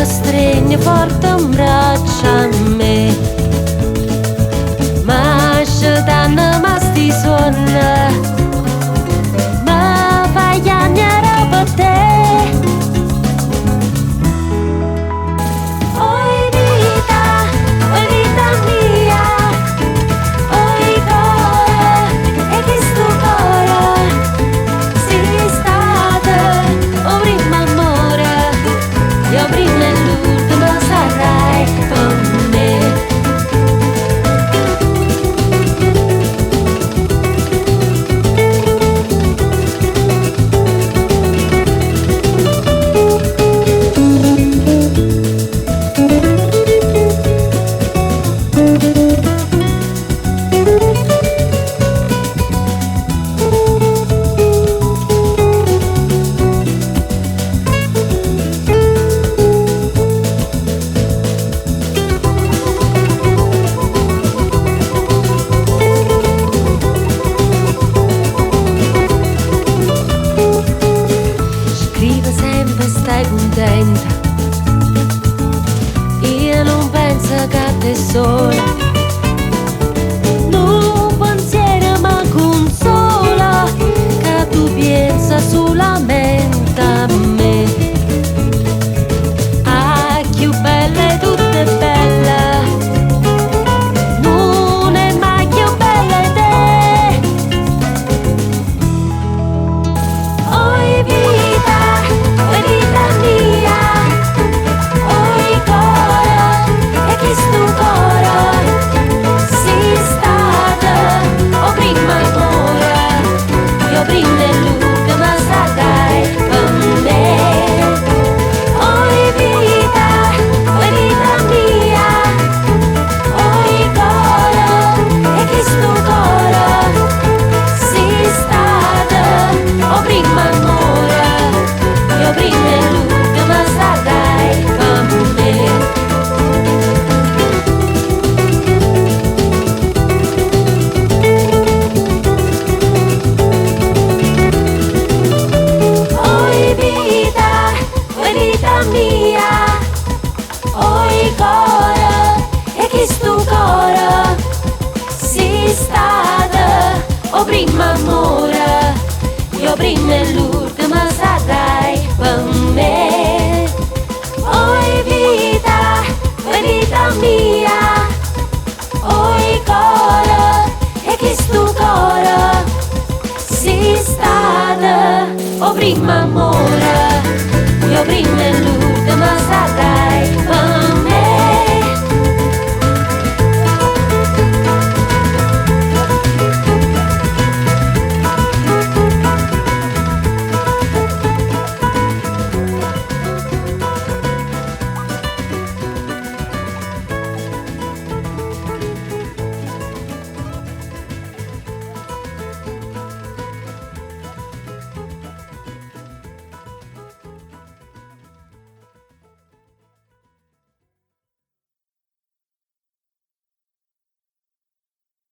stringe forte un braccio a me, ma se danno ma sti suona, ma fai chiamare per te. Oi vita mia, oi cuore, e che sto cuore, sei stata o prima amore, io prima e l'ultimo sarai con me. Scrive sempre stai contenta, io non penso che te sola, non pensiero ma consola, che tu pensa solamente a me. Ah, più bella e tutta bella, non è mai più bella di te. Oi vita mia, oi cuore, e che sto cuore, sei stata o prima amore, io prima e l'ultima sarai con me. Oi vita mia, oi cuore, e che sto cuore, sei stata o prima amore, io prima e l'ultima sarai con me. Oi vita mia, oi cuore, e che sto cuore, sei stata o prima amore, io prima e l'ultima sarai con me. Oi vita mia, oi cuore, e che sto cuore, sei stata o prima amore,